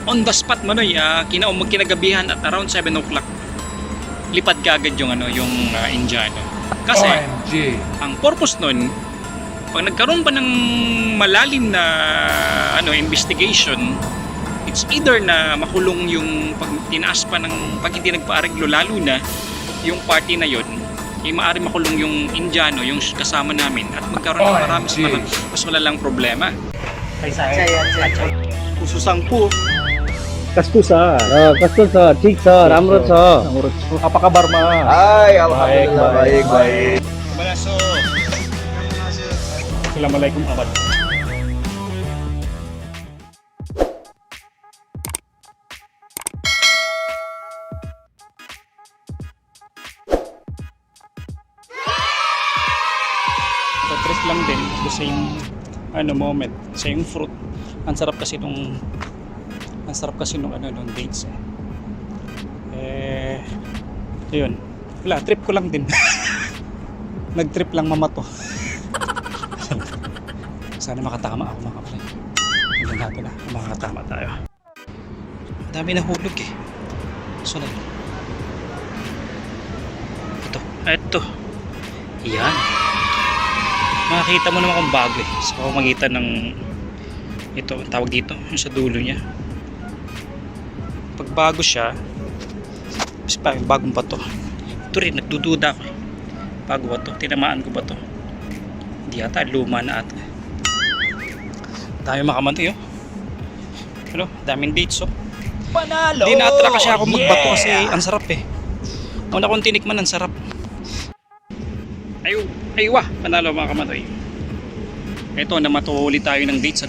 on the spot Manoy, kinagabihan at around 7 o'clock lipad ka agad yung yung Indiano. Kasi OMG. ang purpose nun, pag nagkaroon pa ng malalim na investigation, it's either na makulong yung pag tinaas pa ng pag hindi nagpaareglo, lalo na yung party na yon, maaari makulong yung Indiano, yung kasama namin, at magkaroon ng mas malalang problema. Kususangpu. कस्तो छ ठीक छ राम्रो छ Apa kabar ma? Ay, alhamdulillah baik. Balaso. Assalamualaikum abad. Tatres lang din the same moment, same fruit. Ang sarap kasi nung dates yun, wala, trip ko lang din. Nag-trip lang mama to. Sana makatama ako mga kapatid. Hindi natin na makakatama tayo. Ang dami na hulog so na ito yan, makikita mo naman kung bago sa pamamagitan ng ito, ang tawag dito, yung sa dulo niya. Pag bago siya, bagong ba to? Ito rin, nagdududa ako bago ba to? Tinamaan ko ba to? Hindi ata, luma na ata. Dami makamanti daming dates Panalo! Hindi na-attract kasi ako magbato kasi ang sarap Una kong tinikman, ang sarap. Aywa, panalo mga kamatoy. Ito, namatuhuli tayo ng dates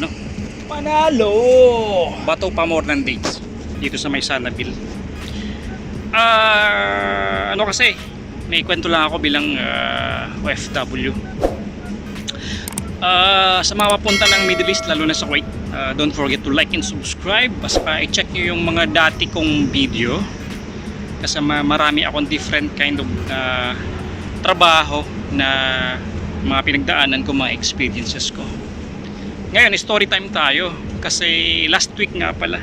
Panalo! Bato pa more ng dates dito sa may Sanabil. Kasi may kwento lang ako bilang OFW. Sa mga papunta ng Middle East, lalo na sa Kuwait, don't forget to like and subscribe. Basta i-check nyo yung mga dati kong video, kasi marami akong different kind of trabaho na mga pinagdaanan ko, mga experiences ko. Ngayon, story time tayo. Kasi last week nga pala,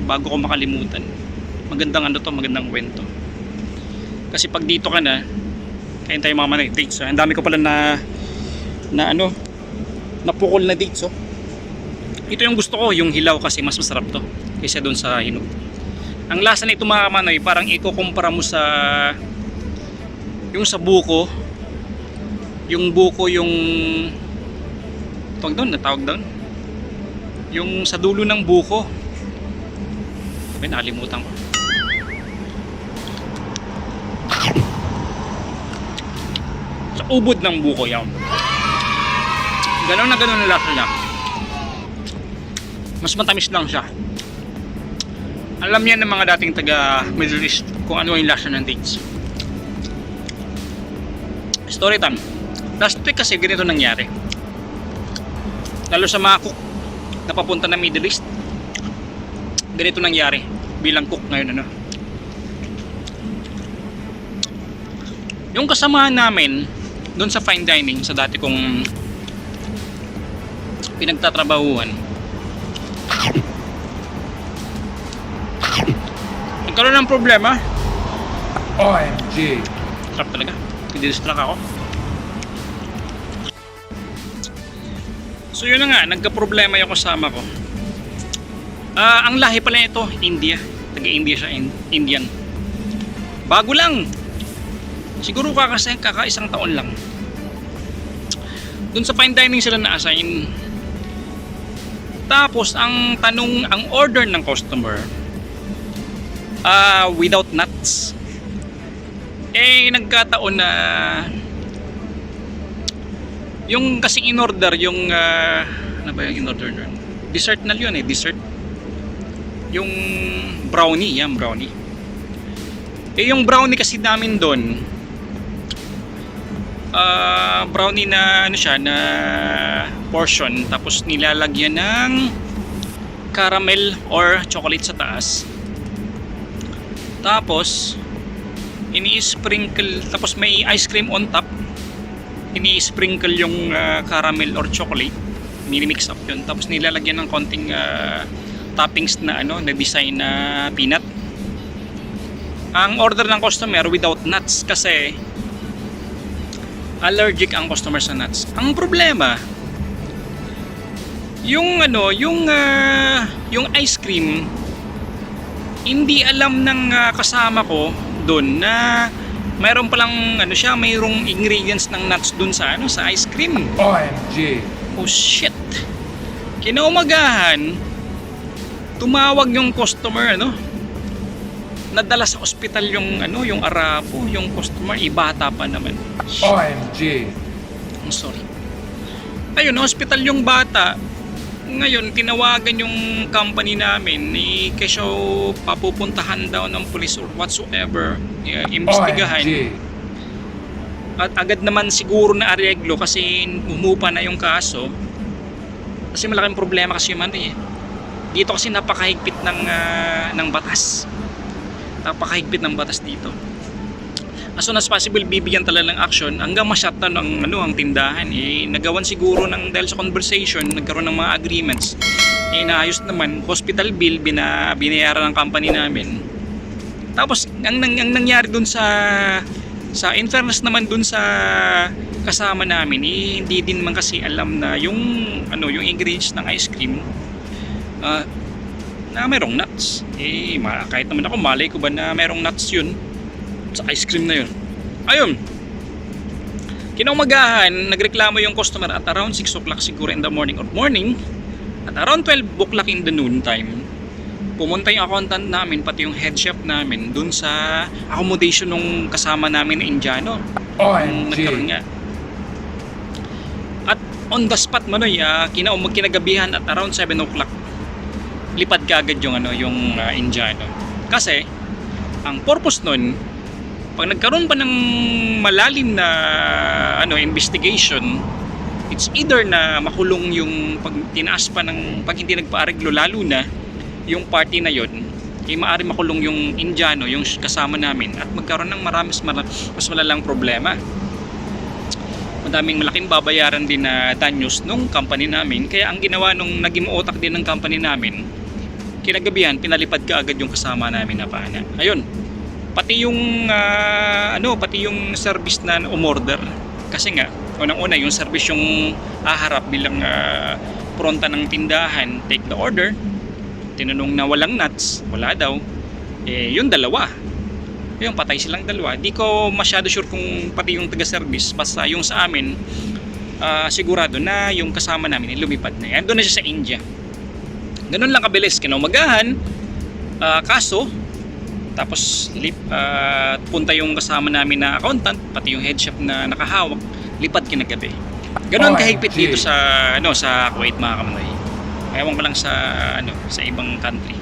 bago ko makalimutan, magandang kwento. Kasi pag dito ka na, kain tayo mga dates. Ang dami ko pala napukol na dates. Ito yung gusto ko, yung hilaw, kasi mas masarap to kaysa doon sa hinog. Ang lasa nito mga kamanoy, parang ikukumpara mo sa buko. Yung buko, yung natawag doon yung sa dulo ng buko. Nakalimutan ko. Sa ubod ng buko yan. Ganon na lasa niya. Mas matamis lang siya. Alam yan ng mga dating taga Middle East kung ano yung lasa ng dates. Story time. Last week kasi ganito nangyari. Lalo sa mga cook na papunta na Middle East, ganito nangyari bilang cook ngayon yung kasamahan namin doon sa fine dining sa dati kong pinagtatrabahuhan, nagkaroon ng problema. OMG. Sarap talaga, distract ako. So yun na nga, nagka-problema yung kasama ko. Ang lahi pala ito, India. Taga-India siya, Indian. Bago lang. Siguro kaka-isang taon lang. Doon sa fine dining sila na-assign. Tapos ang order ng customer, without nuts. Nagkataon na yung kasing in-order, yung ano ba yung in-order nun? Dessert na yun dessert. Yung brownie, brownie. Yung brownie kasi namin doon, brownie na na portion, tapos nilalagyan ng caramel or chocolate sa taas. Tapos ini-sprinkle, tapos may ice cream on top. Ini-sprinkle yung caramel or chocolate, mini-mix up yun, tapos nilalagyan ng konting toppings na na design na peanut. Ang order ng customer without nuts kasi allergic ang customer sa nuts. Ang problema, yung yung ice cream, hindi alam ng kasama ko doon na mayroon palang mayroong ingredients ng nuts doon sa sa ice cream. OMG. Oh shit. Kinaumagahan, tumawag yung customer nadala sa ospital yung yung Arapo, yung customer, ibata pa naman. OMG. I'm sorry. Ayun, hospital yung bata. Ngayon, tinawagan yung company namin ni kesyo papupuntahan daw ng police or whatsoever, imbestigahan. OMG. At agad naman siguro na areglo kasi umupa na yung kaso. Kasi malaking problema kasi yung dito kasi napakahigpit ng batas. Napakahigpit ng batas dito. As soon as possible, bibigyan talaga ng action hanggang ma-shutdown ang tindahan. Nagawan siguro dahil sa conversation, nagkaroon ng mga agreements. Naayos naman, hospital bill, binayaran ng company namin. Tapos, ang nangyari dun sa in fairness naman dun sa kasama namin, hindi din man kasi alam na yung ingredients ng ice cream na mayroong nuts. Kahit naman ako, malay ko ba na mayroong nuts yun sa ice cream na yun. Ayun, kinaumagahan, nagreklamo yung customer at around 6 o'clock siguro in the morning at around 12 o'clock in the noon time, pumunta yung accountant namin pati yung head chef namin dun sa accommodation ng kasama namin na Indiano. Nagkaroon nga. At on the spot kinagabihan at around 7 o'clock lipad kaagad yung yung Indiano. Kasi ang purpose nun, pag nagkaroon pa ng malalim na investigation, it's either na makulong yung pag tinaas pa pag hindi nagpaareglo, lalo na yung party na yon, maaari makulong yung Indiano, yung kasama namin, at magkaroon ng mas malalang problema. Madaming malaking babayaran din na danyos nung company namin. Kaya ang ginawa nung naging utak din ng company namin, kinagabihan pinalipad ka agad yung kasama namin na pana. Ayun, pati yung service na umorder, kasi nga unang-una yung service yung haharap bilang pronta ng tindahan, take the order, tinanong na walang nuts, wala daw, yung dalawa, yung patay silang dalawa. Di ko masyado sure kung pati yung taga-service, basta yung sa amin sigurado na yung kasama namin lumipad na yan, doon na siya sa India. Ganun lang kabilis, kinaumagahan, kaso, tapos punta yung kasama namin na accountant, pati yung head chef na nakahawak, lipad kinagabi. Ganun kahigpit dito sa sa Kuwait, mga kamanoy. Ewan ko lang sa ibang country.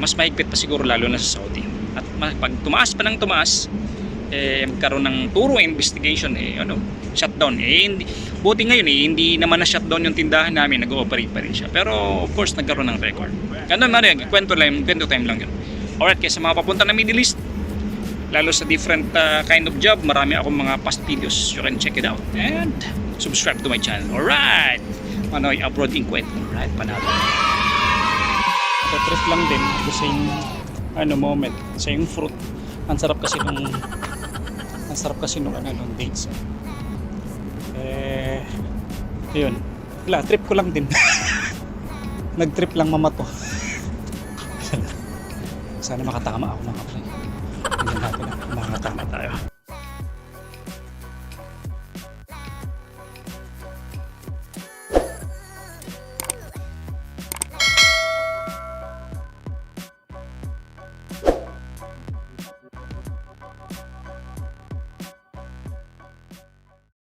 Mas mahigpit pa siguro, lalo na sa Saudi. At pag tumaas pa ng tumaas, magkaroon ng thorough investigation, shutdown. Buti ngayon hindi naman na shutdown yung tindahan namin, nag-ooperate pa rin siya. Pero of course nagkaroon ng record. Ganun kwento time lang yun. Alright, kaya sa mga papunta na Middle East, lalo sa different kind of job, marami akong mga past videos, you can check it out and subscribe to my channel. Alright, Manoy Abroad in Kuwait. Alright, panalo. Trip lang din at the same moment, same fruit. Ang sarap kasi nung dates. Yun, trip ko lang din. Nag-trip lang mama to. Sana makatama ako, mga kapatid. Hindi natin makatama tayo.